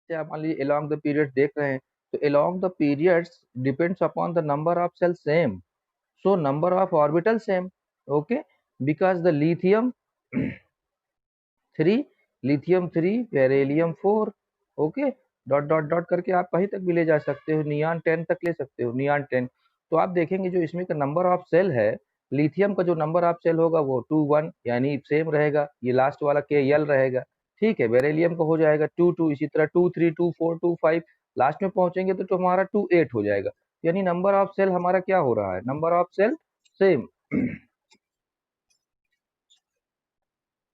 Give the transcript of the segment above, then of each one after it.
से आप मान लीजिए along the periods देख रहे हैं, तो along the periods depends upon the number of cells same, so number of orbitals same, okay, because the lithium 3, lithium 3, beryllium 4, okay, dot dot dot करके आप कहीं तक भी ले जा सकते हो, नियॉन 10 तक ले सकते हो, नियॉन 10। तो आप देखेंगे जो इसमें का नंबर ऑफ सेल है, लिथियम का जो नंबर ऑफ सेल होगा वो 2 1 यानी सेम रहेगा, ये लास्ट वाला के एल रहेगा, ठीक है। बेरिलियम का हो जाएगा 2 2, इसी तरह 2 3 2 4 2 5, लास्ट में पहुंचेंगे तो हमारा 2 8 हो जाएगा, यानी नंबर ऑफ सेल हमारा क्या हो रहा है, number of shell same.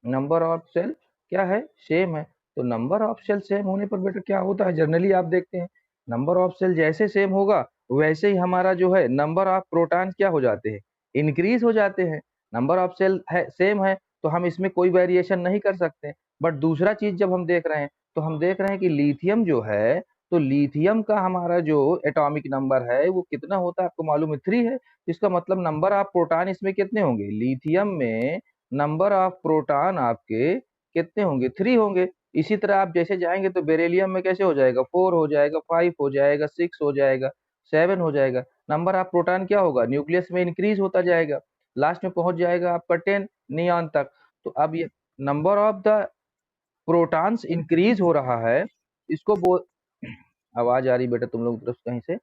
Number of shell क्या है, सेम है। तो नंबर ऑफ सेल सेम होने पर बेटा क्या होता है, जनरली आप देखते हैं नंबर ऑफ सेल जैसे सेम होगा वैसे ही हमारा जो है नंबर ऑफ प्रोटॉन क्या हो जाते हैं, इंक्रीज हो जाते हैं। नंबर ऑफ सेल है सेम है तो हम इसमें कोई वेरिएशन नहीं कर सकते। बट दूसरा चीज जब हम देख रहे हैं तो हम देख रहे हैं कि लिथियम जो है, तो लिथियम का हमारा जो एटॉमिक नंबर है वो कितना होता है आपको मालूम है, 3 है। इसका मतलब नंबर ऑफ प्रोटॉन इसमें कितने होंगे, लिथियम में नंबर ऑफ प्रोटॉन आपके कितने होंगे, 3 होंगे। इसी तरह आप जैसे जाएंगे तो बेरिलियम में कैसे हो जाएगा, 4 हो जाएगा, 5 हो जाएगा, 6 हो जाएगा, 7 हो जाएगा। नंबर ऑफ प्रोटॉन क्या होगा, न्यूक्लियस में इंक्रीज होता जाएगा, लास्ट में पहुंच जाएगा आपका 10 नियॉन तक। तो अब ये number of the protons increase हो रहा है, इसको बोल आवाज आ रही बेटा तुम लोग तरफ से कहीं से,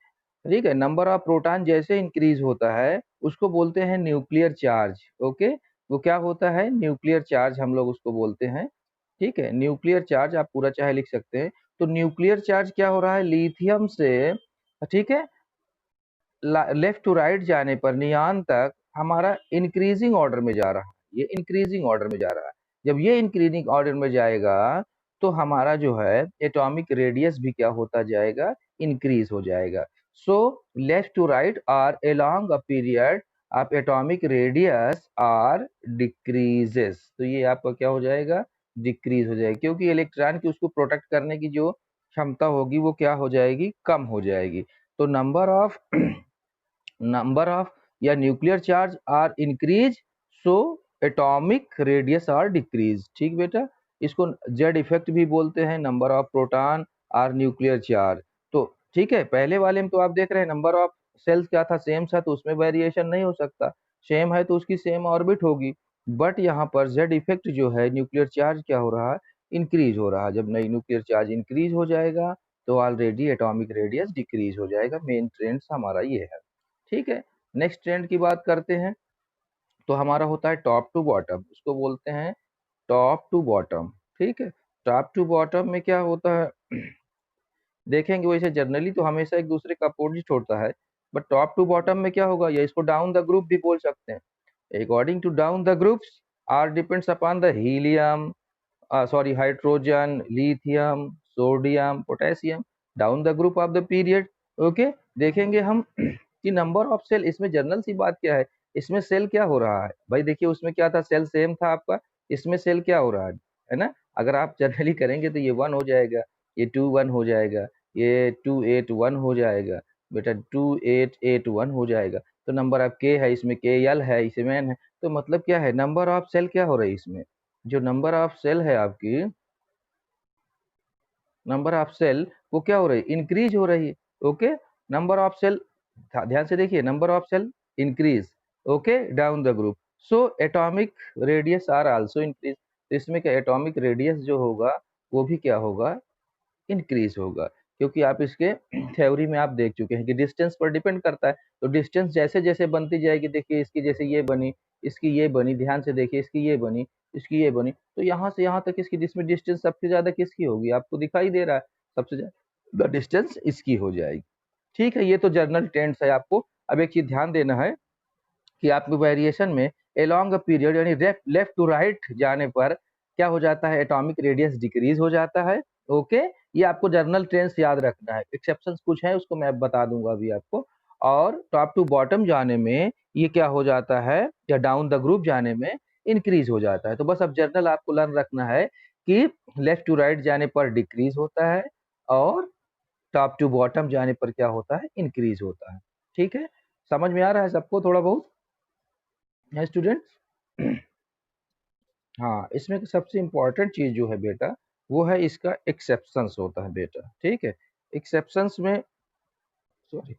ठीक है। नंबर ऑफ प्रोटॉन जैसे इंक्रीज होता है उसको बोलते हैं न्यूक्लियर चार्ज, ओके। वो क्या होता है, न्यूक्लियर चार्ज हम लोग उसको बोलते हैं, ठीक है। न्यूक्लियर चार्ज आप पूरा चाहे लिख सकते हैं। तो न्यूक्लियर चार्ज क्या हो रहा है, लिथियम से, ठीक है, लेफ्ट टू राइट जाने पर नियॉन तक हमारा इंक्रीजिंग ऑर्डर में जा रहा है, ये इंक्रीजिंग ऑर्डर में जा रहा है। जब ये इंक्रीजिंग ऑर्डर में जाएगा तो हमारा जो है एटॉमिक रेडियस भी क्या होता जाएगा, इंक्रीज हो जाएगा। So left to right or along a period of atomic radius are decreases, तो ये आपका क्या हो जाएगा, डिक्रीज हो जाएगा, क्योंकि इलेक्ट्रॉन की उसको प्रोटेक्ट करने की जो क्षमता होगी वो क्या हो जाएगी, कम हो जाएगी। तो नंबर ऑफ या nuclear charge are increase, so atomic radius are decrease, ठीक बेटा। इसको जेड इफेक्ट भी बोलते हैं, number of proton or nuclear charge. तो ठीक है, पहले वाले में तो आप देख रहे हैं नंबर ऑफ सेल्स क्या था, सेम था, तो उसमें वेरिएशन नहीं हो सकता, सेम है तो उसकी सेम ऑर्बिट होगी। बट यहाँ पर जेड इफेक्ट जो है, न्यूक्लियर चार्ज क्या हो रहा है, इंक्रीज हो रहा है। जब नई न्यूक्लियर चार्ज इंक्रीज हो जाएगा तो ऑलरेडी एटॉमिक रेडियस डिक्रीज हो जाएगा। मेन ट्रेंड हमारा ये है, ठीक है। नेक्स्ट ट्रेंड की बात करते हैं, तो हमारा होता है टॉप टू बॉटम, उसको बोलते हैं टॉप टू बॉटम, ठीक है। टॉप टू बॉटम में क्या होता है देखेंगे, वैसे जनरली तो हमेशा एक दूसरे का अपोजिट होता है, बट टॉप टू बॉटम में क्या होगा, या इसको डाउन द ग्रुप भी बोल सकते हैं। According to down the groups are depends upon the helium, sorry hydrogen, lithium, sodium, potassium, down the group of the period, okay. देखेंगे हम कि नंबर ऑफ सेल, इसमें जनरल सी बात क्या है, इसमें सेल क्या हो रहा है भाई, देखिए उसमें क्या था, सेल सेम था आपका, इसमें सेल क्या हो रहा है ना। अगर आप जनरली करेंगे तो ये 1 हो जाएगा, ये 2 1 हो जाएगा, ये 2 8 1 हो जाएगा बेटा, 2 8 8 1 हो जाएगा। तो नंबर ऑफ के है, इसमें के एल है, इसमें एन है, तो मतलब क्या है, नंबर ऑफ सेल क्या हो रही है इसमें, जो नंबर ऑफ सेल है आपकी, नंबर ऑफ सेल वो क्या हो रही है, इंक्रीज हो रही है, ओके। नंबर ऑफ सेल, ध्यान से देखिए, number of shell increase, okay, down the group, so atomic radius are also increase. तो इसमें क्या एटॉमिक रेडियस जो होगा वो भी क्या होगा, इंक्रीज होगा, क्योंकि आप इसके थ्योरी में आप देख चुके हैं कि डिस्टेंस पर डिपेंड करता है। तो डिस्टेंस जैसे जैसे बनती जाएगी, देखिए इसकी जैसे ये बनी, इसकी ये बनी, ध्यान से देखिए, इसकी ये बनी, इसकी ये बनी, तो यहाँ से यहाँ तक इसकी जिसमें डिस्टेंस सबसे ज्यादा किसकी होगी, आपको दिखाई दे रहा है, सबसे ज्यादा डिस्टेंस इसकी हो जाएगी, ठीक है। ये तो जर्नल ट्रेंड्स है। आपको अब एक चीज ध्यान देना है कि आपके वेरिएशन में एलोंग अ पीरियड यानी लेफ्ट टू राइट जाने पर क्या हो जाता है, एटॉमिक रेडियस डिक्रीज हो जाता है, ओके। ये आपको जर्नल ट्रेंड्स याद रखना है, एक्सेप्शंस कुछ है उसको मैं बता दूंगा अभी आपको। और टॉप टू बॉटम जाने में ये क्या हो जाता है, या डाउन द ग्रुप जाने में इंक्रीज हो जाता है। तो बस अब जर्नल आपको लर्न रखना है कि लेफ्ट टू राइट जाने पर डिक्रीज होता है और टॉप टू बॉटम जाने पर क्या होता है, इंक्रीज होता है, ठीक है। समझ में आ रहा है सबको थोड़ा बहुत है स्टूडेंट्स? हाँ, इसमें सबसे इम्पोर्टेंट चीज जो है बेटा, वो है इसका एक्सेप्शंस होता है बेटा, ठीक है। एक्सेप्शंस में, सॉरी,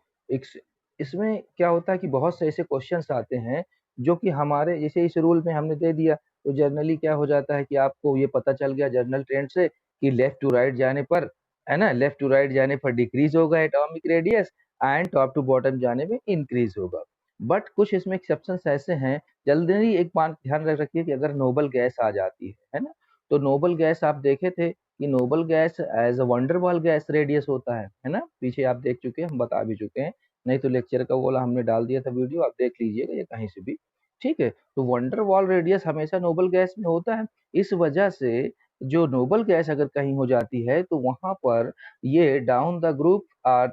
इसमें क्या होता है कि बहुत से ऐसे क्वेश्चंस आते हैं जो कि हमारे जैसे इस रूल में हमने दे दिया, तो जनरली क्या हो जाता है कि आपको ये पता चल गया जनरल ट्रेंड से कि लेफ्ट टू राइट जाने पर, है ना, लेफ्ट टू राइट जाने पर डिक्रीज होगा atomic radius, and top to bottom जाने में इंक्रीज होगा। बट कुछ इसमें एक्सेप्शंस ऐसे हैं, जल्दी एक बात ध्यान रख रखिए कि अगर नोबल गैस आ जाती है ना, तो नोबल गैस आप देखे थे कि noble gas as a van der Waals gas radius होता है ना, पीछे आप देख चुके हैं, हम बता भी चुके हैं, नहीं तो लेक्चर का बोला हमने डाल दिया था वीडियो, आप देख लीजिएगा या कहीं से भी, ठीक है। तो वंडरवाल रेडियस हमेशा नोबल गैस में होता है, इस वजह से जो नोबल गैस अगर कहीं हो जाती है तो वहां पर ये down the group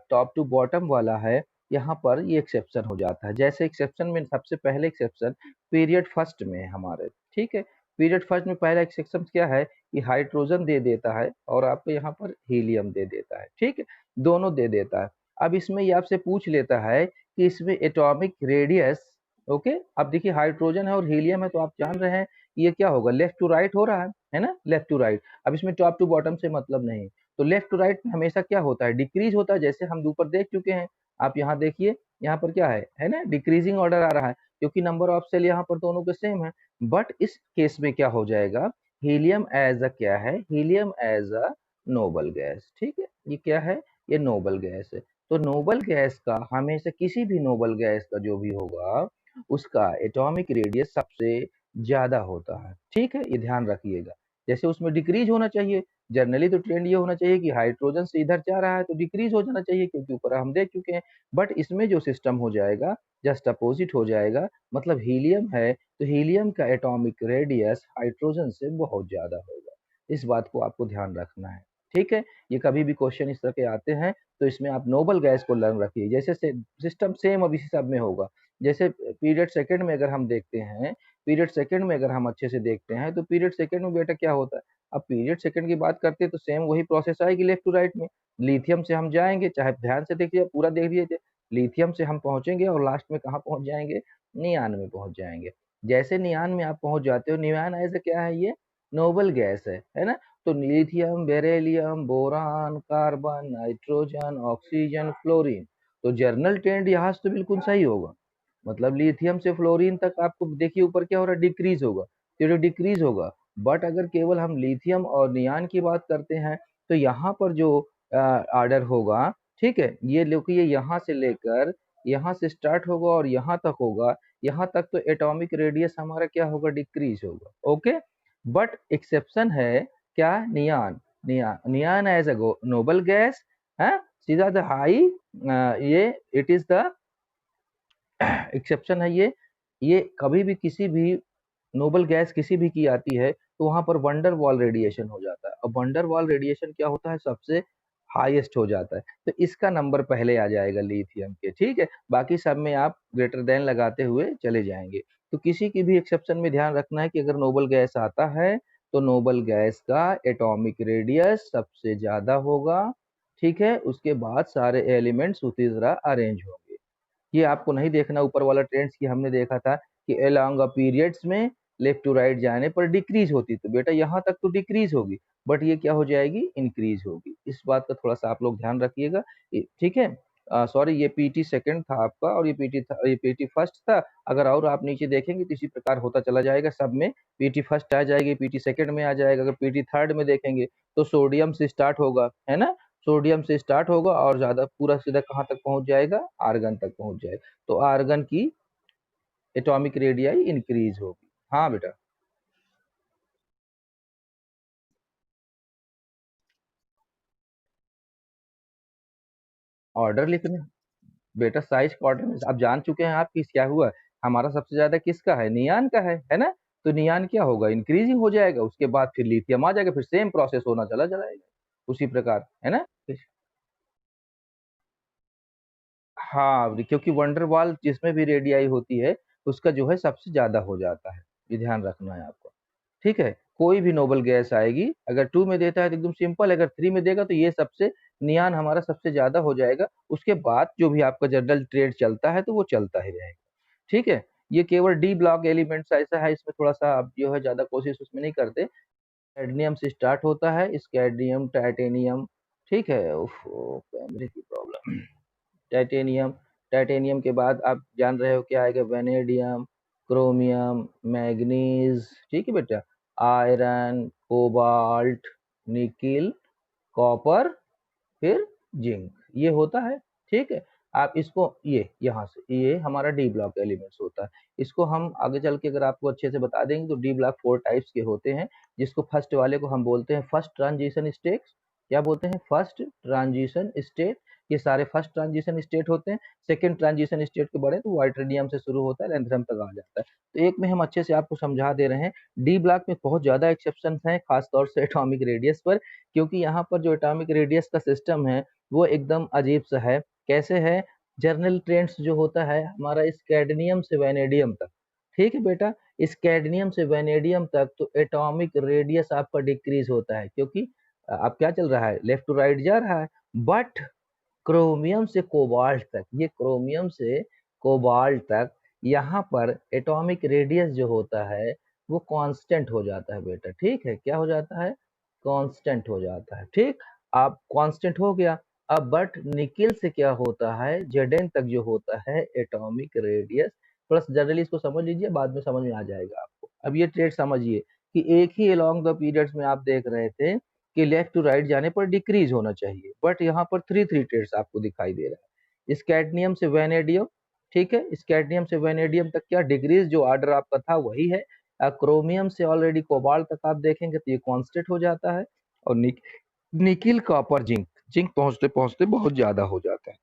top to bottom वाला है, यहाँ पर ये एक्सेप्शन हो जाता है। जैसे एक्सेप्शन में सबसे पहले एक्सेप्शन पीरियड फर्स्ट में है हमारे, ठीक है। पीरियड फर्स्ट में पहला एक्सेप्शन क्या है कि हाइड्रोजन दे देता है और आपको यहाँ पर हीलियम दे देता है, ठीक है, दोनों दे देता है। अब इसमें ये आपसे पूछ लेता है कि इसमें एटॉमिक रेडियस, ओके, अब देखिए हाइड्रोजन है और हीलियम है, तो आप जान रहे हैं ये क्या होगा, लेफ्ट टू राइट हो रहा है ना, लेफ्ट टू राइट। अब इसमें टॉप टू बॉटम से मतलब नहीं, तो लेफ्ट टू राइट में हमेशा क्या होता है, डिक्रीज होता है, जैसे हम ऊपर देख चुके हैं। आप यहाँ देखिए, यहाँ पर क्या है ना, डिक्रीजिंग ऑर्डर आ रहा है, क्योंकि नंबर ऑफ सेल यहाँ पर दोनों के सेम है। बट इस केस में क्या हो जाएगा, हीलियम एज अ क्या है, helium as a noble gas, ठीक है, ये क्या है, ये नोबल गैस है। तो नोबल गैस का हमेशा, किसी भी नोबल गैस का जो भी होगा उसका एटॉमिक रेडियस सबसे ज्यादा होता है, ठीक है, ये ध्यान रखिएगा। जैसे उसमें डिक्रीज होना चाहिए, जनरली तो ट्रेंड ये होना चाहिए कि हाइड्रोजन से इधर जा रहा है तो डिक्रीज हो जाना चाहिए, क्योंकि ऊपर हम देख चुके हैं। बट इसमें जो सिस्टम हो जाएगा जस्ट अपोजिट हो जाएगा, मतलब हीलियम है तो हीलियम का एटॉमिक रेडियस हाइड्रोजन से बहुत ज्यादा होगा, इस बात को आपको ध्यान रखना है, ठीक है। ये कभी भी क्वेश्चन इस तरह के आते हैं तो इसमें आप नोबल गैस को लर्न रखिए, जैसे सिस्टम सेम अब इसी सब में होगा। जैसे पीरियड सेकंड में अगर हम देखते हैं, पीरियड सेकंड में अगर हम अच्छे से देखते हैं तो पीरियड सेकंड में बेटा क्या होता है, अब पीरियड सेकंड की बात करते हैं तो सेम वही प्रोसेस आएगी लेफ्ट टू राइट में। लिथियम से हम जाएंगे, चाहे ध्यान से देखिए, पूरा देख लीजिए, लिथियम से हम पहुंचेंगे और लास्ट में कहाँ पहुंच जाएंगे, नियान में पहुंच जाएंगे। जैसे नियान में आप पहुंच जाते हो, नियान ऐसे क्या है, ये नोबल गैस है ना। तो lithium, beryllium, boron, carbon, nitrogen, oxygen, fluorine, तो जर्नल ट्रेंड यहाँ से तो बिल्कुल सही होगा, मतलब लिथियम से फ्लोरीन तक आपको देखिए ऊपर क्या हो रहा है, डिक्रीज होगा, तो डिक्रीज होगा। बट अगर केवल हम लिथियम और नियान की बात करते हैं तो यहाँ पर जो ऑर्डर होगा, ठीक है, ये देखिए यहाँ से लेकर यहाँ से स्टार्ट होगा और यहाँ तक होगा, यहाँ तक तो एटॉमिक रेडियस हमारा क्या होगा, डिक्रीज होगा, ओके। बट एक्सेप्शन है क्या, नियान, नियान एज अ नोबल गैस है, सीधा द हाई, ये इट इज द एक्सेप्शन है ये कभी भी किसी भी नोबल गैस किसी भी की आती है तो वहां पर वंडर वॉल रेडिएशन हो जाता है। अब वंडर वॉल रेडिएशन क्या होता है, सबसे हाईएस्ट हो जाता है, तो इसका नंबर पहले आ जाएगा लिथियम के, ठीक है, बाकी सब में आप ग्रेटर देन लगाते हुए चले जाएंगे। तो किसी की भी एक्सेप्शन में ध्यान रखना है कि अगर नोबल गैस आता है तो नोबल गैस का एटॉमिक रेडियस सबसे ज्यादा होगा, ठीक है, उसके बाद सारे एलिमेंट्स उसी तरह अरेंज होंगे। ये आपको नहीं देखना ऊपर वाला ट्रेंड्स की, हमने देखा था कि अलोंग अ पीरियड्स में लेफ्ट टू राइट जाने पर डिक्रीज होती, तो बेटा यहाँ तक तो डिक्रीज होगी, बट ये क्या हो जाएगी, इंक्रीज होगी, इस बात का थोड़ा सा आप लोग ध्यान रखिएगा, ठीक है। सॉरी, ये पीटी सेकंड था आपका और ये पीटी फर्स्ट था। अगर और आप नीचे देखेंगे तो इसी प्रकार होता चला जाएगा, सब में पीटी फर्स्ट आ जाएगी, पीटी सेकंड में आ जाएगा, अगर पीटी थर्ड में देखेंगे तो सोडियम से स्टार्ट होगा, है ना, सोडियम से स्टार्ट होगा और ज्यादा पूरा सीधा कहाँ तक पहुंच जाएगा, आर्गन तक पहुंच जाएगा, तो आर्गन की एटॉमिक रेडियाई इंक्रीज होगी। हाँ बेटा, ऑर्डर लिखने, बेटा साइज का ऑर्डर में आप जान चुके हैं, आप किस क्या हुआ, हमारा सबसे ज्यादा किसका है, नियान का है ना, तो नियान क्या होगा, इंक्रीजिंग हो जाएगा, उसके बाद फिर लिथियम आ जाएगा, फिर सेम प्रोसेस होना चला जाएगा उसी प्रकार, है ना। हाँ, क्योंकि वंडरवॉल जिसमें भी रेडियाई होती है उसका जो है सबसे ज्यादा हो जाता है, ये ध्यान रखना है आपको, ठीक है। कोई भी नोबल गैस आएगी, अगर टू में देता है तो एकदम सिंपल, अगर थ्री में देगा तो ये सबसे नियान हमारा सबसे ज्यादा हो जाएगा, उसके बाद जो भी आपका जनरल ट्रेड चलता है तो वो चलता ही रहेगा, ठीक है। ये केवल डी ब्लॉक एलिमेंट्स ऐसा है, इसमें थोड़ा सा आप जो है ज्यादा कोशिश उसमें नहीं करते, कैडमियम से स्टार्ट होता है, स्कैडमियम, टाइटेनियम, ठीक है। कैमरे की प्रॉब्लम। टाइटेनियम, टाइटेनियम के बाद आप जान रहे हो क्या आएगा, वेनेडियम, क्रोमियम, मैग्नीज, ठीक है बेटा, आयरन, कोबाल्ट, निकिल, कॉपर, फिर जिंक, ये होता है, ठीक है। आप इसको ये यहाँ से ये हमारा डी ब्लॉक एलिमेंट्स होता है। इसको हम आगे चल के अगर आपको अच्छे से बता देंगे तो डी ब्लॉक 4 टाइप्स के होते हैं, जिसको फर्स्ट वाले को हम बोलते हैं फर्स्ट ट्रांजिशन स्टेट। क्या बोलते हैं? First transition state. ये सारे फर्स्ट ट्रांजिशन स्टेट होते हैं। सेकंड ट्रांजिशन स्टेट के बड़े तो वाइट्रेनियम से शुरू होता है, लैंथरम तक आ जाता है। तो एक में हम अच्छे से आपको समझा दे रहे हैं। डी ब्लॉक में बहुत ज्यादा एक्सेप्शन हैं, खासतौर से एटॉमिक रेडियस पर, क्योंकि यहाँ पर जो एटॉमिक रेडियस का सिस्टम है वो एकदम अजीब सा है। कैसे है? जर्नल ट्रेंड्स जो होता है हमारा इस कैडमियम से वैनेडियम तक, ठीक है बेटा, इस कैडमियम से वैनेडियम तक तो एटॉमिक रेडियस आपका डिक्रीज होता है, क्योंकि अब क्या चल रहा है, लेफ्ट टू राइट जा रहा है। बट क्रोमियम से कोबाल्ट तक, ये क्रोमियम से कोबाल्ट तक, यहाँ पर एटॉमिक रेडियस जो होता है वो कांस्टेंट हो जाता है बेटा, ठीक है। क्या हो जाता है? कांस्टेंट हो जाता है, ठीक। अब कांस्टेंट हो गया। अब बट निकिल से क्या होता है, जेडन तक जो होता है एटॉमिक रेडियस, प्लस जनरली इसको समझ लीजिए, बाद में समझ में आ जाएगा आपको। अब ये ट्रेड समझिए कि एक ही अलोंग द पीरियड्स में आप देख रहे थे कि लेफ्ट टू राइट जाने पर डिक्रीज होना चाहिए, बट यहाँ पर थ्री थ्री ट्रेड्स आपको दिखाई दे रहा है। स्कैडमियम से वैनेडियम, ठीक है, स्कैडमियम से वैनेडियम तक क्या डिक्रीज, जो ऑर्डर आपका था वही है। क्रोमियम से ऑलरेडी कोबाल्ट तक आप देखेंगे तो ये कांस्टेंट हो जाता है। और निकिल, कॉपर, जिंक, जिंक पहुंचते पहुंचते बहुत ज्यादा हो जाता है।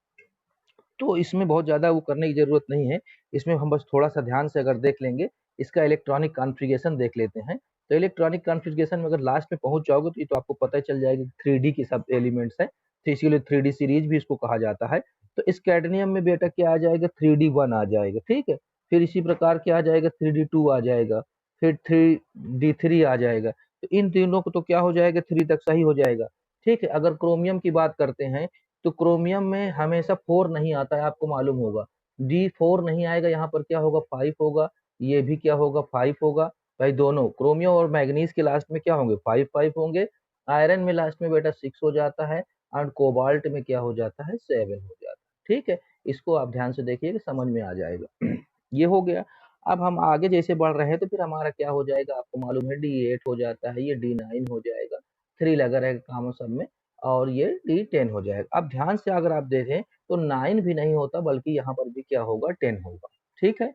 तो इसमें बहुत ज़्यादा वो करने की ज़रूरत नहीं है। इसमें हम बस थोड़ा-सा ध्यान से अगर देख लेंगे, इसका इलेक्ट्रॉनिक कॉन्फ़िगरेशन देख लेते हैं। तो इलेक्ट्रॉनिक कॉन्फ़िगरेशन में अगर लास्ट में पहुँच जाओगे तो ये तो आपको पता ही चल जाएगा कि 3D के सब एलिमेंट्स हैं, तो इसीलिए 3D सीरीज़ भी इसको कहा जाता है। तो इस कैडमियम में बेटा क्या आ जाएगा, 3D1 आ जाएगा, ठीक है? फिर इसी प्रकार क्या आ जाएगा, 3D2 आ जाएगा, फिर 3D3 आ जाएगा। तो इन तीनों को तो क्या हो जाएगा, 3 तक सही हो जाएगा, ठीक है? अगर क्रोमियम की बात करते हैं तो क्रोमियम में हमेशा 4 नहीं आता है, आपको मालूम होगा। D4 नहीं आएगा, यहाँ पर क्या होगा, 5 होगा, ये भी क्या होगा, 5 होगा। भाई दोनों क्रोमियम और मैग्नीज के लास्ट में क्या होंगे, 5 होंगे। आयरन में लास्ट में बेटा 6 हो जाता है, और कोबाल्ट में क्या हो जाता है, 7 हो जाता है, ठीक है। इसको आप ध्यान से देखिए कि समझ में आ जाएगा। ये हो गया। अब हम आगे जैसे बढ़ रहे हैं तो फिर हमारा क्या हो जाएगा, आपको मालूम है D8 हो जाता है, ये D9 हो जाएगा, 3 लगा रहेगा कामों सब में, और ये D10 हो जाएगा। अब ध्यान से अगर आप देखें तो 9 भी नहीं होता, बल्कि यहाँ पर भी क्या होगा, 10 होगा, ठीक है।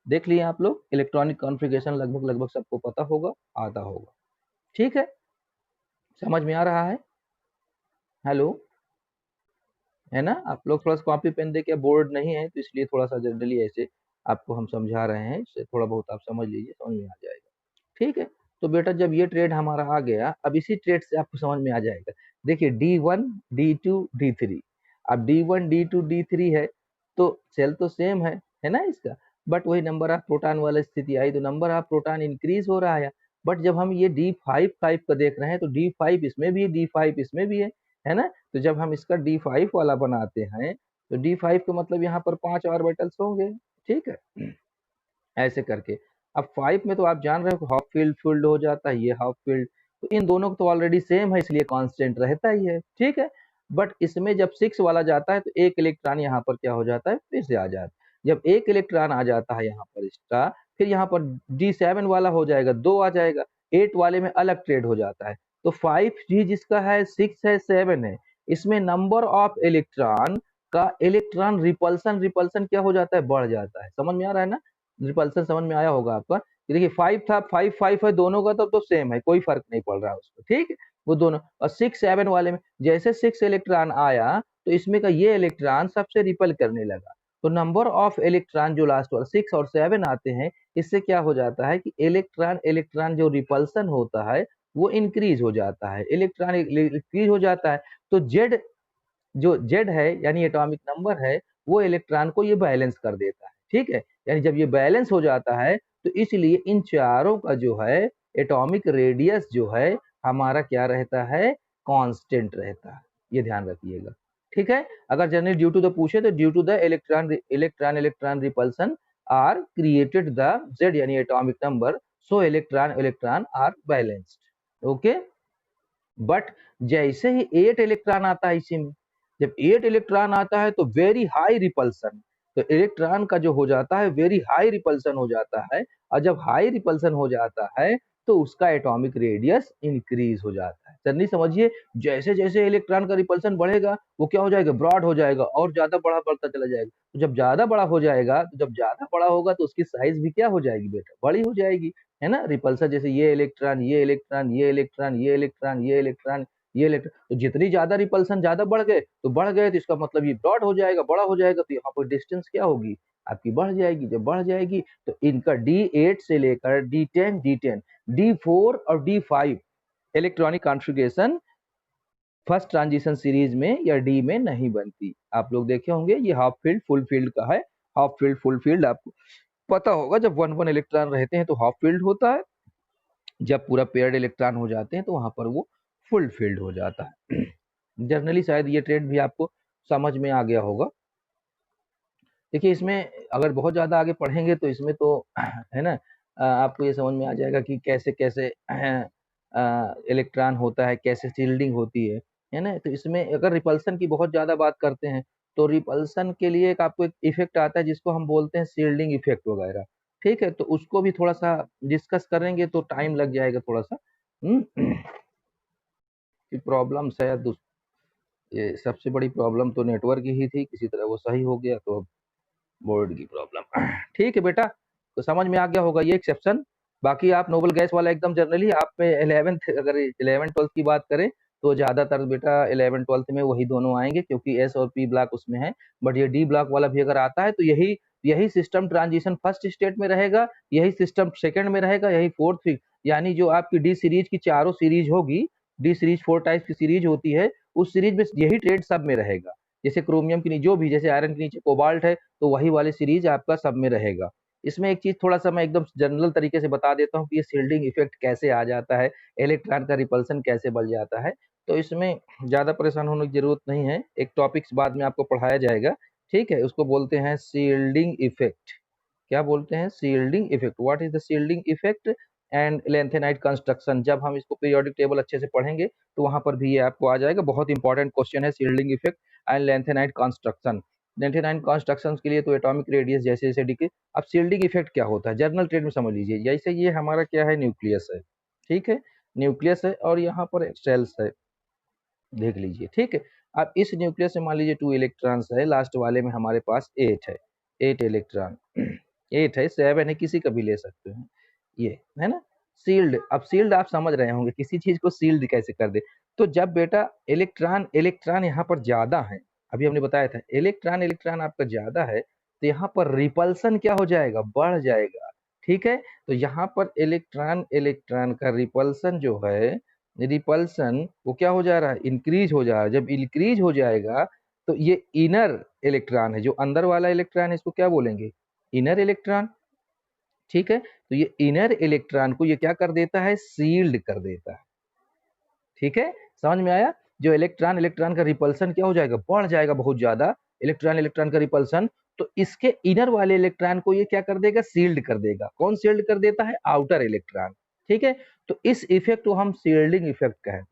देख लिए आप लोग, इलेक्ट्रॉनिक कॉन्फ़िगरेशन लगभग लगभग सबको पता होगा, आता होगा, ठीक है। समझ में आ रहा है? हेलो, है ना? आप लोग थोड़ा सा कॉपी पेन देके, बोर्ड नहीं है तो इसलिए थोड़ा सा जनरली ऐसे आपको हम समझा रहे हैं, इससे थोड़ा बहुत आप समझ लीजिए, समझ में आ जाएगा, ठीक है। तो बेटा जब ये ट्रेड हमारा आ गया, अब इसी ट्रेड से आपको समझ में आ जाएगा। देखिए D1, D2, D3। अब D1, D2, D3 है तो सेल तो सेम है ना इसका, बट वही नंबर ऑफ प्रोटॉन वाला स्थिति आई तो नंबर ऑफ प्रोटॉन इंक्रीज हो रहा है। बट जब हम ये D5 का देख रहे हैं तो D5 इसमें भी है, D5 इसमें भी है ना? तो जब हम इसका D5 वाला बनाते हैं तो D5 का मतलब यहाँ पर 5 ऑर्बिटल्स होंगे, ठीक है, ऐसे करके। अब 5 में तो आप जान रहे हो हाफ फील्ड फील्ड हो जाता है, ये हाफ फील्ड, तो इन दोनों को तो ऑलरेडी सेम है इसलिए कांस्टेंट रहता ही है, ठीक है। बट इसमें जब 6 वाला जाता है तो एक इलेक्ट्रॉन यहाँ पर क्या हो जाता है, फिर से आ जाता है। जब एक इलेक्ट्रॉन आ जाता है यहाँ पर एक्स्ट्रा, फिर यहाँ पर D7 वाला हो जाएगा, 2 आ जाएगा, 8 वाले में अलग ट्रेड हो जाता है। तो 5G जिसका है, 6 है, 7 है, इसमें नंबर ऑफ इलेक्ट्रॉन का इलेक्ट्रॉन रिपल्सन रिपल्सन क्या हो जाता है, बढ़ जाता है। समझ में आ रहा है ना? रिपल्सन समझ में आया होगा आपका। देखिए 5 था, 5 है, दोनों का तो सेम है, कोई फर्क नहीं पड़ रहा है उसको, ठीक है, वो दोनों। और 6 7 वाले में जैसे 6 इलेक्ट्रॉन आया तो इसमें का ये इलेक्ट्रॉन सबसे रिपल करने लगा, तो नंबर ऑफ इलेक्ट्रॉन जो लास्ट वाला 6 और 7 आते हैं, इससे क्या हो जाता है कि इलेक्ट्रॉन इलेक्ट्रॉन जो रिपल्सन होता है वो इंक्रीज हो जाता है, इलेक्ट्रॉन इंक्रीज हो जाता है। तो जेड जो जेड है यानी एटॉमिक नंबर है, वो इलेक्ट्रॉन को ये बैलेंस कर देता है, ठीक है। यानी जब ये बैलेंस हो जाता है तो इसलिए इन चारों का जो है एटॉमिक रेडियस जो है हमारा क्या रहता है, कांस्टेंट रहता है, ये ध्यान रखिएगा, ठीक है। अगर जनरली ड्यू टू द पूछे तो due to the electron repulsion are created the Z यानी atomic number, so electron are balanced, okay. But जैसे ही 8 इलेक्ट्रॉन आता है इसी में, जब 8 इलेक्ट्रॉन आता है तो वेरी हाई रिपल्सन, तो इलेक्ट्रॉन का जो हो जाता है वेरी हाई रिपल्सन हो जाता है, और जब हाई रिपल्सन हो जाता है तो उसका एटॉमिक रेडियस इंक्रीज हो जाता है। जल्दी समझिए, जैसे जैसे इलेक्ट्रॉन का रिपल्सन बढ़ेगा वो क्या हो जाएगा, ब्रॉड हो जाएगा और ज्यादा बड़ा बढ़ता चला जाएगा। तो जब ज्यादा बड़ा हो जाएगा, तो जब ज्यादा बड़ा होगा तो उसकी साइज भी क्या हो जाएगी बेटा, बड़ी हो जाएगी, है ना। रिपल्सर जैसे ये इलेक्ट्रॉन, ये इलेक्ट्रॉन, ये इलेक्ट्रॉन, ये इलेक्ट्रॉन, ये इलेक्ट्रॉन, ये इलेक्ट्रॉन, तो जितनी ज्यादा रिपल्सन ज्यादा बढ़ गए तो इसका मतलब ये ब्रॉड हो जाएगा, बड़ा हो जाएगा, तो यहाँ पर डिस्टेंस क्या होगी आपकी, बढ़ जाएगी। जब बढ़ जाएगी तो इनका D8 से लेकर D10, D4 और D5 electronic configuration first transition series में या डी में नहीं बनती। आप लोग देखे होंगे ये हाफ फील्ड फुल फील्ड का है। हाफ फील्ड फुल फील्ड आपको पता होगा, जब 1 1 इलेक्ट्रॉन रहते हैं तो हाफ फील्ड होता है, जब पूरा पेयर्ड इलेक्ट्रॉन हो जाते हैं तो वहां पर वो फुल फील्ड हो जाता है। जनरली शायद ये ट्रेड भी आपको समझ में आ गया होगा। देखिए इसमें अगर बहुत ज़्यादा आगे पढ़ेंगे तो इसमें तो है ना, आपको ये समझ में आ जाएगा कि कैसे कैसे इलेक्ट्रॉन होता है, कैसे शील्डिंग होती है ना। तो इसमें अगर रिपल्सन की बहुत ज़्यादा बात करते हैं तो रिपल्सन के लिए एक आपको एक इफेक्ट आता है जिसको हम बोलते हैं शील्डिंग इफेक्ट वगैरह। ठीक है, तो उसको भी थोड़ा सा डिस्कस करेंगे तो टाइम लग जाएगा थोड़ा सा। प्रॉब्लम शायद ये सबसे बड़ी प्रॉब्लम तो नेटवर्क ही थी, किसी तरह वो सही हो गया, तो बोर्ड की प्रॉब्लम। ठीक है बेटा, तो समझ में आ गया होगा ये एक्सेप्शन। बाकी आप नोबल गैस वाला एकदम जनरली आप में 11th, अगर 11 12 की बात करें तो ज्यादातर बेटा 11 12 में वही दोनों आएंगे, क्योंकि एस और पी ब्लॉक उसमें है। बट ये डी ब्लॉक वाला भी अगर आता है तो यही यही सिस्टम ट्रांजिशन फर्स्ट स्टेट में रहेगा, यही सिस्टम सेकंड में रहेगा, यही फोर्थ, यानी जो आपकी डी सीरीज की चारों सीरीज होगी, डी सीरीज 4 टाइप की सीरीज होती है, उस सीरीज में यही ट्रेड सब में रहेगा। जैसे क्रोमियम की जो भी, जैसे आयरन के नीचे कोबाल्ट है तो वही वाली सीरीज आपका सब में रहेगा। इसमें एक चीज थोड़ा सा मैं एकदम जनरल तरीके से बता देता हूँ कि ये शील्डिंग इफेक्ट कैसे आ जाता है, इलेक्ट्रॉन का रिपल्सन कैसे बढ़ जाता है। तो इसमें ज्यादा परेशान होने की जरूरत नहीं है, एक टॉपिक्स बाद में आपको पढ़ाया जाएगा। ठीक है, उसको बोलते हैं शील्डिंग इफेक्ट। क्या बोलते हैं, shielding effect. What is the shielding effect and lanthanide construction. जब हम इसको पीरियोडिक टेबल अच्छे से पढ़ेंगे तो वहां पर भी ये आपको आ जाएगा। बहुत इंपॉर्टेंट क्वेश्चन है shielding effect and lanthanide construction. Lanthanide construction के लिए तो एटॉमिक रेडियस जैसे जैसे डिके। अब शील्डिंग इफेक्ट क्या होता है जनरल ट्रेड में समझ लीजिए। जैसे ये हमारा क्या है, न्यूक्लियस है, ठीक है, न्यूक्लियस है और यहाँ पर सेल्स है, देख लीजिए। ठीक है, अब इस न्यूक्लियस में मान लीजिए 2 इलेक्ट्रॉन्स है, लास्ट वाले में हमारे पास 8 है, 8 इलेक्ट्रॉन 8 है, 7 है, किसी का भी ले सकते हैं, ये है ना। सील्ड, अब सील्ड आप समझ रहे होंगे किसी चीज को सील्ड कैसे कर दे। तो जब बेटा इलेक्ट्रॉन इलेक्ट्रॉन यहाँ पर ज्यादा है, अभी हमने बताया था इलेक्ट्रॉन इलेक्ट्रॉन आपका ज्यादा है, तो यहाँ पर रिपल्सन क्या हो जाएगा, बढ़ जाएगा। ठीक है, तो यहाँ पर इलेक्ट्रॉन इलेक्ट्रॉन का रिपल्सन जो है, रिपल्सन वो क्या हो जा रहा है, इंक्रीज हो जा रहा है। जब इंक्रीज हो जाएगा तो ये इनर इलेक्ट्रॉन है, जो अंदर वाला इलेक्ट्रॉन है इसको क्या बोलेंगे, इनर इलेक्ट्रॉन। ठीक है, तो ये इनर इलेक्ट्रॉन को ये क्या कर देता है, सील्ड कर देता है। ठीक है, समझ में आया। जो इलेक्ट्रॉन इलेक्ट्रॉन का रिपल्सन क्या हो जाएगा, बढ़ जाएगा बहुत ज्यादा, इलेक्ट्रॉन इलेक्ट्रॉन का रिपल्सन, तो इसके इनर वाले इलेक्ट्रॉन को ये क्या कर देगा, सील्ड कर देगा। कौन सील्ड कर देता है, आउटर इलेक्ट्रॉन। ठीक है, तो इस इफेक्ट को हम सील्डिंग इफेक्ट कहते हैं।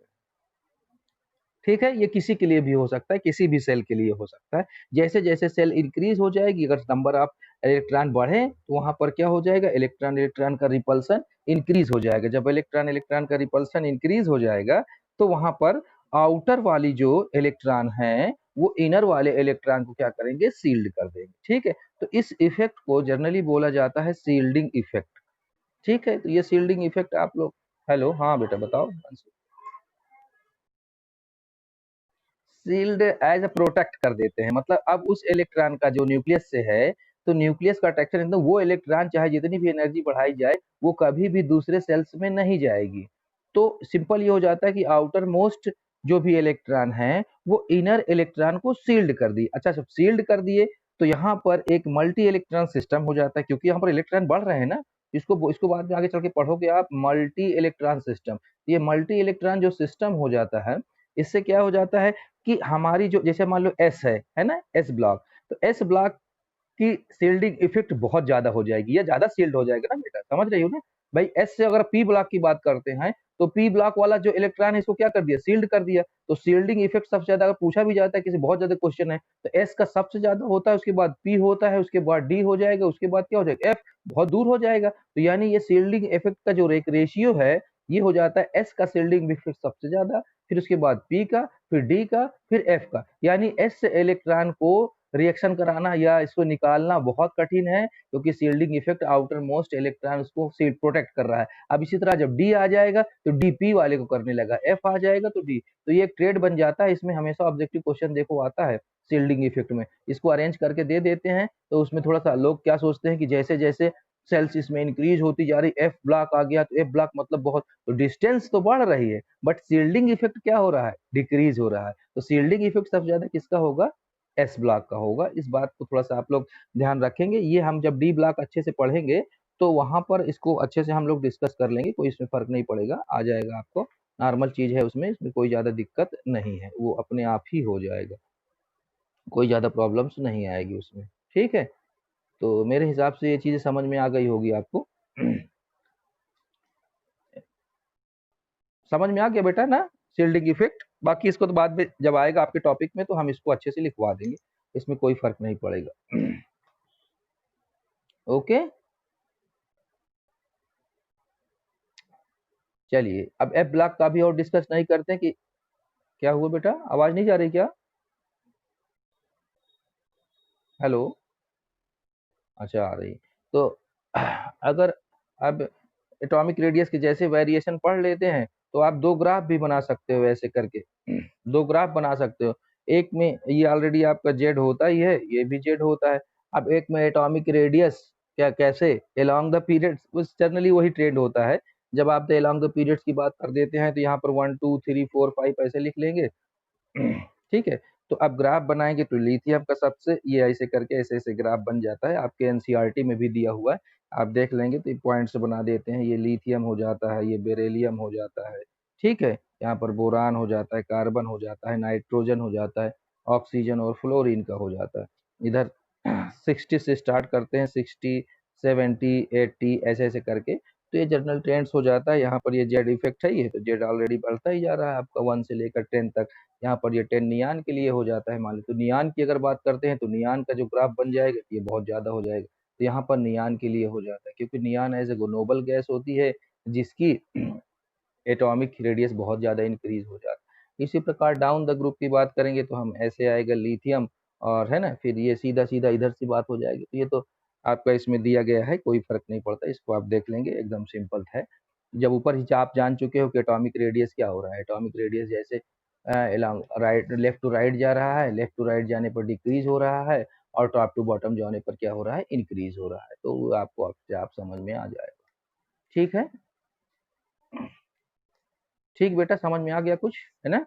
ठीक है, ये किसी के लिए भी हो सकता है, किसी भी सेल के लिए हो सकता है। जैसे जैसे सेल इंक्रीज हो जाएगी, अगर नंबर ऑफ इलेक्ट्रॉन बढ़े तो वहां पर क्या हो जाएगा, इलेक्ट्रॉन इलेक्ट्रॉन का रिपल्सन इंक्रीज हो जाएगा। जब इलेक्ट्रॉन इलेक्ट्रॉन का रिपल्सन इंक्रीज हो जाएगा तो वहां पर आउटर वाली जो इलेक्ट्रॉन है वो इनर वाले इलेक्ट्रॉन को क्या करेंगे, सील्ड कर देंगे। ठीक है, तो इस इफेक्ट को जनरली बोला जाता है सील्डिंग इफेक्ट। ठीक है, तो ये सील्डिंग इफेक्ट आप लोग, हेलो हाँ बेटा बताओ। सील्ड एज अ प्रोटेक्ट कर देते हैं, मतलब अब उस इलेक्ट्रॉन का जो न्यूक्लियस से है, तो न्यूक्लियस का अट्रैक्शन एकदम, वो इलेक्ट्रॉन चाहे जितनी भी एनर्जी बढ़ाई जाए वो कभी भी दूसरे सेल्स में नहीं जाएगी। तो सिंपल ये हो जाता है कि आउटर मोस्ट जो भी इलेक्ट्रॉन है वो इनर इलेक्ट्रॉन को सील्ड कर दी। अच्छा, सब सील्ड कर दिए तो यहाँ पर एक मल्टी इलेक्ट्रॉन सिस्टम हो जाता है, क्योंकि यहाँ पर इलेक्ट्रॉन बढ़ रहे हैं ना। इसको इसको बाद में आगे चल के पढ़ोगे आप, मल्टी इलेक्ट्रॉन सिस्टम। ये मल्टी इलेक्ट्रॉन जो सिस्टम हो जाता है, इससे क्या हो जाता है कि हमारी जो, जैसे मान लो एस है ना, एस ब्लॉक, तो एस ब्लॉक की सील्डिंग इफेक्ट बहुत ज्यादा हो जाएगी या ज्यादा सील्ड हो जाएगा ना बेटा, समझ रही हो ना। भाई एस से अगर पी ब्लॉक की बात करते हैं तो पी ब्लॉक वाला जो इलेक्ट्रॉन है इसको क्या कर दिया, सील्ड कर दिया। तो सील्डिंग इफेक्ट सबसे ज्यादा अगर पूछा भी जाता है किसी बहुत ज्यादा क्वेश्चन है तो एस का सबसे ज्यादा होता है, उसके बाद पी होता है, उसके बाद डी हो जाएगा, उसके बाद क्या हो जाएगा, एफ बहुत दूर हो जाएगा। तो यानी ये सील्डिंग इफेक्ट का जो रेशियो है ये हो जाता है एस का सील्डिंग इफेक्ट सबसे ज्यादा, फिर उसके बाद पी का, फिर डी का, फिर एफ का। यानी एस से इलेक्ट्रॉन को रिएक्शन कराना या इसको निकालना बहुत कठिन है, क्योंकि shielding effect outer most electron उसको सील्ड प्रोटेक्ट कर रहा है। अब इसी तरह जब डी आ जाएगा तो डी पी वाले को करने लगा, एफ आ जाएगा तो डी। तो ये एक ट्रेड बन जाता है, इसमें हमेशा ऑब्जेक्टिव क्वेश्चन देखो आता है सील्डिंग इफेक्ट में, इसको अरेंज करके दे देते हैं। तो उसमें थोड़ा सा लोग क्या सोचते हैं कि जैसे जैसे सेल्स इसमें इंक्रीज होती जा रही, एफ ब्लॉक आ गया तो एफ ब्लॉक मतलब बहुत, तो डिस्टेंस तो बढ़ रही है बट सील्डिंग इफेक्ट क्या हो रहा है, डिक्रीज हो रहा है। तो सील्डिंग इफेक्ट सबसे ज्यादा किसका होगा, एस ब्लॉक का होगा। इस बात को थोड़ा सा आप लोग ध्यान रखेंगे, ये हम जब डी ब्लॉक अच्छे से पढ़ेंगे तो वहां पर इसको अच्छे से हम लोग डिस्कस कर लेंगे, कोई इसमें फर्क नहीं पड़ेगा, आ जाएगा आपको, नॉर्मल चीज है उसमें, इसमें कोई ज्यादा दिक्कत नहीं है, वो अपने आप ही हो जाएगा, कोई ज्यादा प्रॉब्लम्स नहीं आएगी उसमें। ठीक है, तो मेरे हिसाब से ये चीजें समझ में आ गई होगी आपको। समझ में आ गया बेटा ना शील्डिंग इफेक्ट। बाकी इसको तो बाद में जब आएगा आपके टॉपिक में तो हम इसको अच्छे से लिखवा देंगे, इसमें कोई फर्क नहीं पड़ेगा। ओके, चलिए अब एफ ब्लॉक का भी और डिस्कस नहीं करते हैं कि क्या हुआ बेटा, आवाज नहीं जा रही क्या, हेलो, अच्छा आ रही। तो अगर अब एटॉमिक रेडियस के जैसे वेरिएशन पढ़ लेते हैं तो आप दो ग्राफ भी बना सकते हो ऐसे करके, दो ग्राफ बना सकते हो। एक में ये ऑलरेडी आपका जेड होता ही है, ये भी जेड होता है। अब एक में एटॉमिक रेडियस क्या कैसे अलोंग द पीरियड्स, उस जनरली वही ट्रेंड होता है। जब आप अलोंग द पीरियड्स की बात कर देते हैं तो यहाँ पर 1 2 3 4 5 ऐसे लिख लेंगे। ठीक है, तो अब ग्राफ बनाएंगे तो लिथियम का सबसे, ये ऐसे करके ऐसे ऐसे ग्राफ बन जाता है, आपके एनसीईआरटी में भी दिया हुआ है, आप देख लेंगे तो पॉइंट्स बना देते हैं। ये लिथियम हो जाता है, ये बेरिलियम हो जाता है, ठीक है, यहाँ पर बोरान हो जाता है, कार्बन हो जाता है, नाइट्रोजन हो जाता है, ऑक्सीजन और फ्लोरीन का हो जाता है। इधर 60 से स्टार्ट करते हैं, 60 70 80 ऐसे ऐसे करके, तो ये जनरल ट्रेंड्स हो जाता है। यहाँ पर ये जेड इफेक्ट है, ये तो जेड ऑलरेडी बढ़ता ही जा रहा है आपका 1 से लेकर 10 तक। यहाँ पर ये 10 नियान के लिए हो जाता है, मान लो तो नियान की अगर बात करते हैं तो नियान का जो ग्राफ बन जाएगा ये बहुत ज्यादा हो जाएगा। तो यहाँ पर नियान के लिए हो जाता है, क्योंकि नियान एज ए नोबल गैस होती है जिसकी एटॉमिक रेडियस बहुत ज्यादा इंक्रीज हो जाता है। इसी प्रकार डाउन द ग्रुप की बात करेंगे तो हम ऐसे आएगा लिथियम, और है ना, फिर ये सीधा सीधा इधर से बात हो जाएगी। तो ये तो आपका इसमें दिया गया है, कोई फर्क नहीं पड़ता, इसको आप देख लेंगे, एकदम सिंपल है। जब ऊपर ही आप जान चुके हो कि एटॉमिक रेडियस क्या हो रहा है, एटॉमिक रेडियस जैसे राइट लेफ्ट टू राइट जा रहा है, लेफ्ट टू राइट जाने पर डिक्रीज हो रहा है, और टॉप टू बॉटम जाने पर क्या हो रहा है, इंक्रीज हो रहा है। तो वो आपको आप समझ में आ जाएगा। ठीक है, ठीक बेटा, समझ में आ गया कुछ, है ना,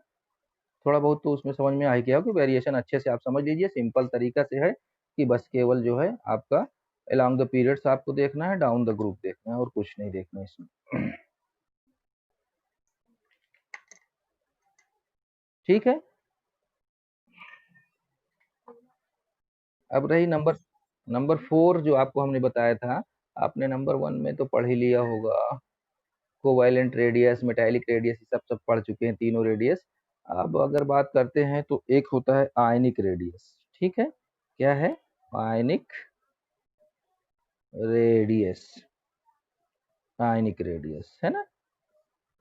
थोड़ा बहुत तो उसमें समझ में आ ही गया हो कि वेरिएशन अच्छे से आप समझ लीजिए, सिंपल तरीका से है कि बस केवल जो है आपका अलोंग द पीरियड्स आपको देखना है, डाउन द ग्रुप देखना है, और कुछ नहीं देखना इसमें। ठीक है, अब रही नंबर 4 जो आपको हमने बताया था, आपने नंबर 1 में तो पढ़ ही लिया होगा, कोवैलेंट रेडियस, मेटालिक रेडियस, सब पढ़ चुके हैं तीनों रेडियस। अब अगर बात करते हैं तो एक होता है आयनिक रेडियस, ठीक है, क्या है, आयनिक रेडियस, आयनिक रेडियस है ना,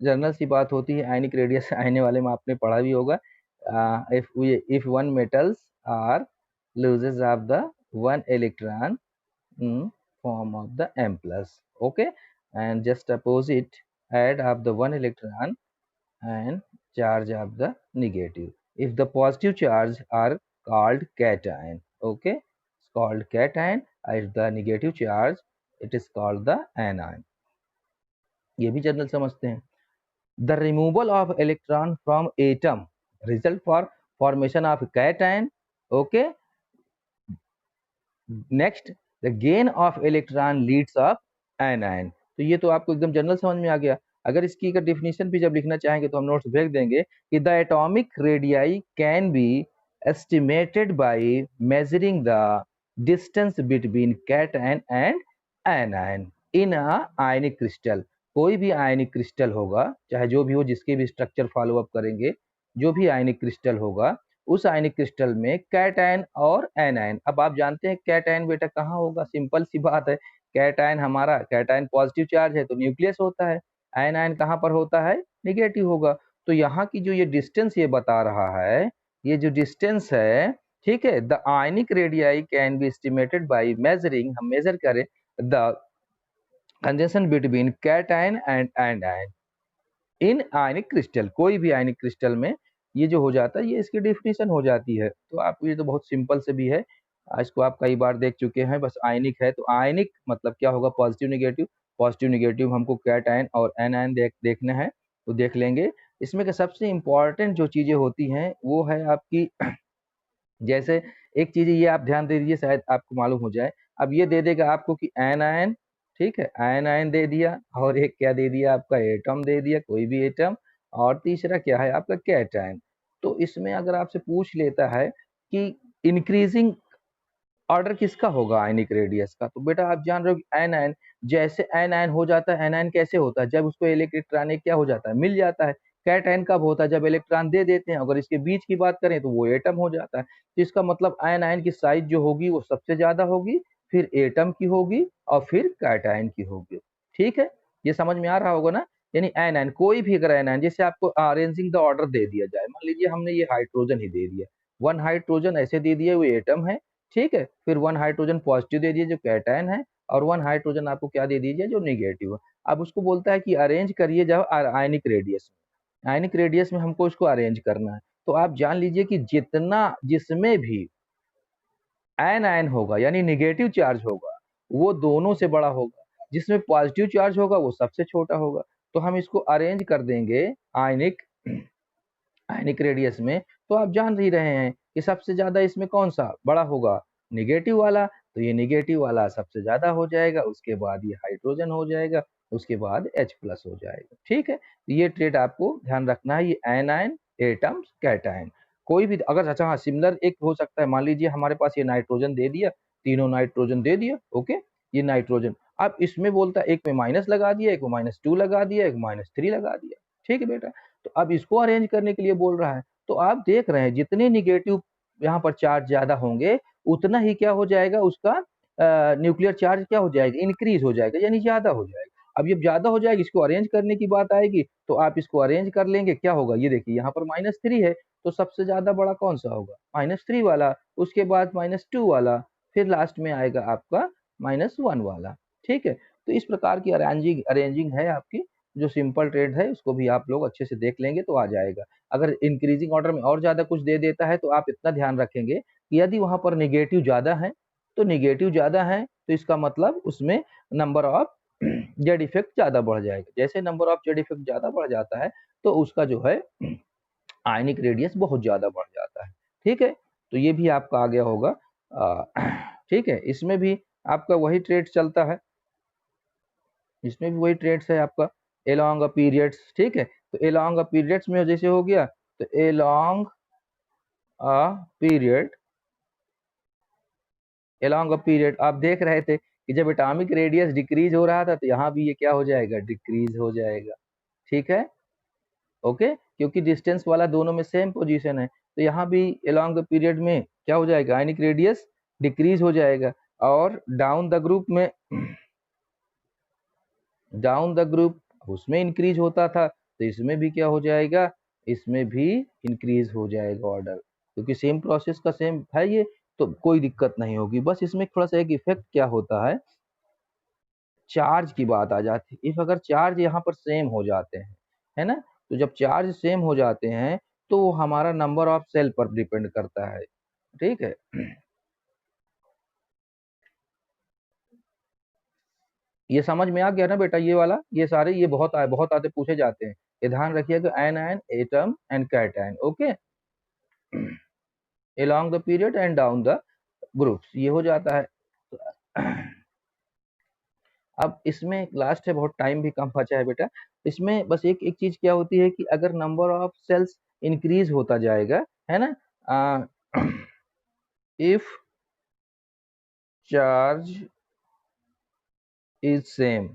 जनरल सी बात होती है। आयनिक रेडियस आने वाले में आपने पढ़ा भी होगा, if one metals are loses of the one electron form of the M plus, okay, and just opposite add of the one electron and charge of the negative. If the positive charge are called cation, okay, it's called cation. If the negative charge, it is called the anion. ये भी general समझते हैं। The removal of electron from atom result for formation of cation, okay. Next, the gain of electron Leeds of anion. तो ये तो आपको एकदम general समझ में आ गया। अगर इसकी का डेफिनेशन भी जब लिखना चाहेंगे तो हम नोट्स भेज देंगे कि the atomic radii can be estimated by measuring the distance between cation and anion in a ionic crystal. कोई भी आयनिक क्रिस्टल होगा, चाहे जो भी हो, जिसके भी स्ट्रक्चर फॉलो अप करेंगे, जो भी आयनिक क्रिस्टल होगा, उस आयनिक क्रिस्टल में कैटायन और एनायन। अब आप जानते हैं कैटायन बेटा कहाँ होगा, सिंपल सी बात है। कैटायन हमारा, कैटायन पॉजिटिव चार्ज है तो न्यूक्लियस होता है, एनायन कहाँ पर होता है, निगेटिव होगा। तो यहाँ की जो ये डिस्टेंस ये बता रहा है, ये जो डिस्टेंस है, ठीक है, the ionic radii can be estimated by measuring, हम मेजर करें the conjunction between cation and anion in ionic crystal. कोई भी आयनिक क्रिस्टल में ये जो हो जाता है, ये इसकी डेफिनेशन हो जाती है। तो आपको ये तो बहुत सिंपल से भी है, इसको आप कई बार देख चुके हैं। बस आयनिक है तो आयनिक मतलब क्या होगा, पॉजिटिव निगेटिव। पॉजिटिव निगेटिव हमको कैटायन और एनायन देखना है तो देख लेंगे। इसमें के सबसे इंपॉर्टेंट जो चीजें होती हैं वो है आपकी जैसे एक चीज ये आप ध्यान दे दीजिए, शायद आपको मालूम हो जाए। अब ये दे देगा आपको कि एनायन, ठीक है, आयनायन दे दिया, और एक क्या दे दिया आपका, एटम दे दिया, कोई भी एटम, और तीसरा क्या है आपका, कैटायन। तो इसमें अगर आपसे पूछ लेता है कि इंक्रीजिंग ऑर्डर किसका होगा आयनिक रेडियस का, तो बेटा आप जान रहे हो कि एनायन, जैसे एनायन हो जाता है, एनायन कैसे होता है, जब उसको इलेक्ट्रॉन क्या हो जाता है, मिल जाता है। कैटायन कब होता है, जब इलेक्ट्रॉन दे देते हैं। अगर इसके बीच की बात करें तो वो एटम हो जाता है। तो इसका मतलब एनायन की साइज जो होगी वो सबसे ज्यादा होगी, फिर एटम की होगी, और फिर कैटायन की होगी। ठीक है, ये समझ में आ रहा होगा ना। यानी एनायन, कोई भी अगर एनायन, जैसे आपको अरेंजिंग द ऑर्डर दे दिया जाए, मान लीजिए हमने ये हाइड्रोजन ही दे दिया, वन हाइड्रोजन ऐसे दे दिया, वो एटम है, ठीक है। फिर वन हाइड्रोजन पॉजिटिव दे दिए जो कैटायन है, और वन हाइड्रोजन आपको क्या दे दीजिए, जो निगेटिव है। अब उसको बोलता है कि अरेंज करिए जब आयनिक रेडियस में, आयनिक रेडियस में हमको उसको अरेंज करना है। तो आप जान लीजिए कि जितना, जिसमें भी एन आयन होगा यानी निगेटिव चार्ज होगा, वो दोनों से बड़ा होगा। जिसमें पॉजिटिव चार्ज होगा वो सबसे छोटा होगा। तो हम इसको अरेंज कर देंगे आयनिक आयनिक रेडियस में। तो आप जान ही रहे हैं कि सबसे ज्यादा इसमें कौन सा बड़ा होगा, निगेटिव वाला। तो ये निगेटिव वाला सबसे ज्यादा हो जाएगा, उसके बाद ये हाइड्रोजन हो जाएगा, उसके बाद H+ हो जाएगा। ठीक है, तो ये ट्रेड आपको ध्यान रखना है, ये एनायन, एटम्स, कैटायन। कोई भी अगर, अच्छा हाँ, सिमिलर एक हो सकता है, मान लीजिए हमारे पास ये नाइट्रोजन दे दिया, तीनों नाइट्रोजन दे दिया, ओके, ये नाइट्रोजन। अब इसमें बोलता है एक में माइनस लगा दिया, एक में -2 लगा दिया, एक -3 लगा दिया। ठीक है बेटा, तो अब इसको अरेंज करने के लिए बोल रहा है। तो आप देख रहे हैं जितने निगेटिव यहाँ पर चार्ज ज्यादा होंगे, उतना ही क्या हो जाएगा, उसका न्यूक्लियर चार्ज क्या हो जाएगा, इंक्रीज हो जाएगा, यानी ज्यादा हो जाएगा। अब ये ज्यादा हो जाएगा, इसको अरेंज करने की बात आएगी, तो आप इसको अरेंज कर लेंगे, क्या होगा, ये देखिए यहाँ पर -3 है, तो सबसे ज्यादा बड़ा कौन सा होगा, -3 वाला, उसके बाद -2 वाला, फिर लास्ट में आएगा आपका -1 वाला। ठीक है, तो इस प्रकार की अरेंजिंग अरेंजिंग है आपकी। जो सिंपल ट्रेड है उसको भी आप लोग अच्छे से देख लेंगे तो आ जाएगा। अगर इंक्रीजिंग ऑर्डर में और ज्यादा कुछ दे देता है तो आप इतना ध्यान रखेंगे कि यदि वहां पर निगेटिव ज्यादा है, तो निगेटिव ज्यादा है तो इसका मतलब उसमें नंबर ऑफ जेड इफेक्ट ज्यादा बढ़ जाएगा। जैसे नंबर ऑफ जेड इफेक्ट ज्यादा बढ़ जाता है तो उसका जो है आयनिक रेडियस बहुत ज्यादा बढ़ जाता है। ठीक है, तो ये भी आपका आ गया होगा। ठीक है, इसमें भी आपका वही ट्रेड चलता है, इसमें भी वही ट्रेड्स है आपका, एलोंग अ पीरियड्स। ठीक है, तो एलोंग अ पीरियड्स में जैसे हो गया, तो along a period, along a period आप देख रहे थे कि जब एटॉमिक रेडियस डिक्रीज हो रहा था तो यहाँ भी ये क्या हो जाएगा, डिक्रीज हो जाएगा। ठीक है, ओके, क्योंकि डिस्टेंस वाला दोनों में सेम पोजीशन है, तो यहाँ भी एलोंग द पीरियड में क्या हो जाएगा, आयनिक रेडियस डिक्रीज हो जाएगा। और डाउन द ग्रुप में, डाउन द ग्रुप उसमें इंक्रीज होता था, तो इसमें भी क्या हो जाएगा, इसमें भी इंक्रीज हो जाएगा ऑर्डर, क्योंकि सेम प्रोसेस का सेम है ये, तो कोई दिक्कत नहीं होगी। बस इसमें थोड़ा सा एक इफेक्ट क्या होता है, चार्ज की बात आ जाती है। इफ अगर चार्ज यहाँ पर सेम हो जाते हैं, है ना, तो जब चार्ज सेम हो जाते हैं तो वो हमारा नंबर ऑफ सेल पर डिपेंड करता है। ठीक है, ये समझ में आ गया ना बेटा, ये वाला, ये सारे, ये बहुत आते पूछे जाते हैं। ये ध्यान रखिएगा, anion, atom and cation, okay, along the period and down the groups, ये हो जाता है। अब इसमें लास्ट है, बहुत टाइम भी कम बचा है बेटा। इसमें बस एक एक चीज क्या होती है कि अगर नंबर ऑफ सेल्स इंक्रीज होता जाएगा, है ना, इफ चार्ज इज सेम,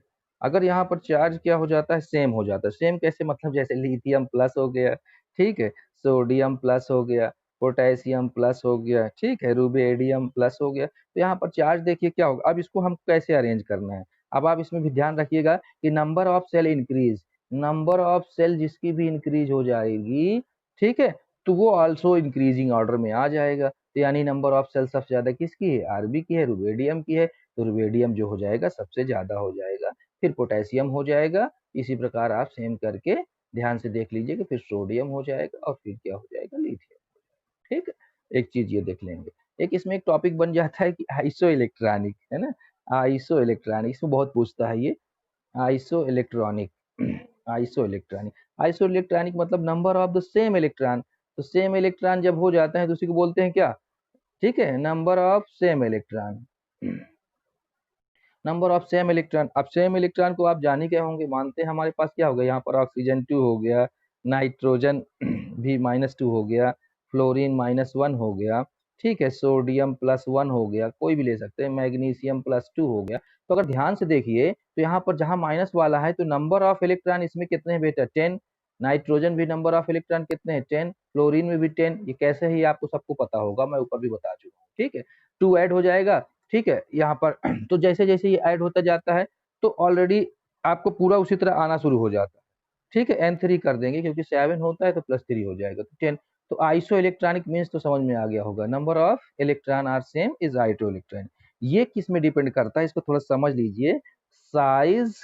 अगर यहाँ पर चार्ज क्या हो जाता है, सेम हो जाता है। सेम कैसे, मतलब जैसे लिथियम प्लस हो गया, ठीक है, सोडियम प्लस हो गया, पोटेशियम प्लस हो गया, ठीक है, रुबिडियम प्लस हो गया। तो यहाँ पर चार्ज देखिए क्या होगा। अब इसको हम कैसे अरेंज करना है, अब आप इसमें भी ध्यान रखिएगा कि number of shell increase, number of shell जिसकी भी इंक्रीज हो जाएगी, ठीक है, तो वो ऑल्सो इंक्रीजिंग ऑर्डर में आ जाएगा। तो यानी नंबर ऑफ सेल सबसे ज्यादा किसकी है, आरबी की है, रुबिडियम की है, तो रुबिडियम जो हो जाएगा सबसे ज्यादा हो जाएगा, फिर पोटेशियम हो जाएगा। इसी प्रकार आप सेम करके ध्यान से देख लीजिए कि फिर सोडियम हो जाएगा और फिर क्या हो जाएगा, लिथियम। ठीक है, एक चीज ये देख लेंगे। एक इसमें एक टॉपिक बन जाता है कि आइसो इलेक्ट्रॉनिक, है ना, आइसो इलेक्ट्रॉनिक, इसमें बहुत पूछता है ये, isoelectronic. Isoelectronic, isoelectronic मतलब number of the same electron. तो सेम इलेक्ट्रॉन जब हो जाते हैं तो उसी को बोलते हैं क्या, ठीक है, number of same electron. Number of same electron, अब सेम इलेक्ट्रॉन को आप जान ही गए होंगे, मानते हैं हमारे पास क्या हो गया, यहाँ पर ऑक्सीजन 2 हो गया, नाइट्रोजन भी -2 हो गया, फ्लोरीन -1 हो गया, ठीक है, सोडियम +1 हो गया, कोई भी ले सकते हैं, मैग्नीशियम +2 हो गया। तो अगर ध्यान से देखिए तो यहाँ पर जहाँ माइनस वाला है तो नंबर ऑफ इलेक्ट्रॉन इसमें कितने हैं बेटा, 10। नाइट्रोजन भी नंबर ऑफ इलेक्ट्रॉन कितने हैं, 10। फ्लोरीन में भी 10। ये कैसे है, ये आपको सबको पता होगा, मैं ऊपर भी बता चुका हूँ, ठीक है। 2 ऐड हो जाएगा, ठीक है, यहाँ पर तो जैसे जैसे ये ऐड होता जाता है तो ऑलरेडी आपको पूरा उसी तरह आना शुरू हो जाता है, ठीक है। n3 कर देंगे क्योंकि 7 होता है तो +3 हो जाएगा तो 10। तो आइसो इलेक्ट्रॉनिक मीन्स तो समझ में आ गया होगा, number of electron are same is iso electron. ये किस में डिपेंड करता है, इसको थोड़ा समझ लीजिए, size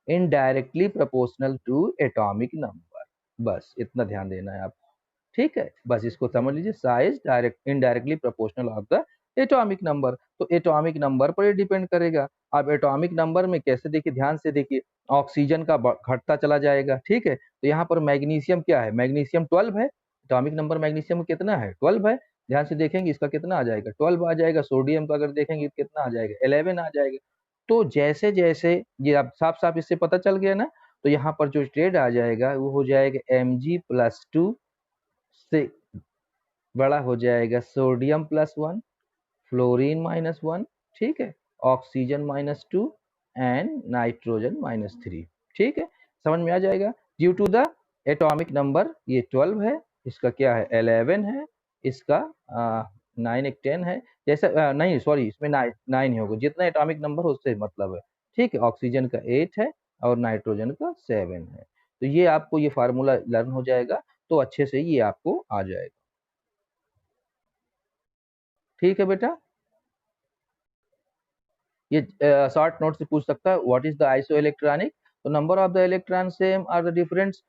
indirectly proportional to atomic number, बस इतना ध्यान देना है आपको, ठीक है, बस इसको समझ लीजिए, size direct indirectly proportional of the atomic number. तो एटॉमिक नंबर पर ये डिपेंड करेगा। अब एटॉमिक नंबर में कैसे, देखिए ध्यान से देखिए, ऑक्सीजन का घटता चला जाएगा, ठीक है। तो यहाँ पर मैग्नीशियम क्या है, मैग्नीशियम 12 है, एटॉमिक नंबर मैग्नीशियम का कितना है, 12 है। ध्यान से देखेंगे इसका कितना आ जाएगा, 12 आ जाएगा। सोडियम का अगर देखेंगे कितना आ जाएगा, 11 आ जाएगा। तो जैसे जैसे ये अब साफ साफ इससे पता चल गया ना, तो यहाँ पर जो ट्रेड आ जाएगा वो हो जाएगा Mg+2 से बड़ा हो जाएगा सोडियम +1, फ्लोरीन -1, ठीक है, ऑक्सीजन -2 एंड नाइट्रोजन -3, ठीक है, समझ में आ जाएगा। Due to the atomic number ये 12 है, इसका क्या है 11 है, इसका 9 एक 10 है, जैसे नहीं सॉरी इसमें 9 ही होगा, जितना एटॉमिक नंबर उससे मतलब है, ठीक है। ऑक्सीजन का 8 है और नाइट्रोजन का 7 है। तो ये आपको ये फार्मूला लर्न हो जाएगा तो अच्छे से ये आपको आ जाएगा, ठीक है बेटा। ये शॉर्ट नोट से पूछ सकता है, what is the iso electronic. तो number of the electron same are the difference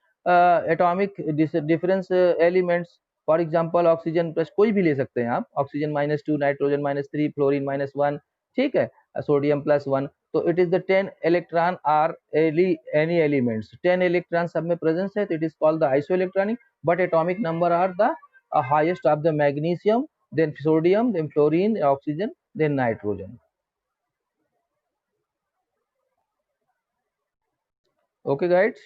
atomic difference elements. For example oxygen plus, कोई भी ले सकते हैं आप, ऑक्सीजन -2, नाइट्रोजन -3, फ्लोरीन -1, ठीक है, सोडियम +1। तो it is the 10 electron are any elements, 10 electron सब में प्रेजेंस है, तो it is called the iso electronic. But atomic number are the highest of the magnesium, then sodium, then fluorine, oxygen, then nitrogen. Okay guys,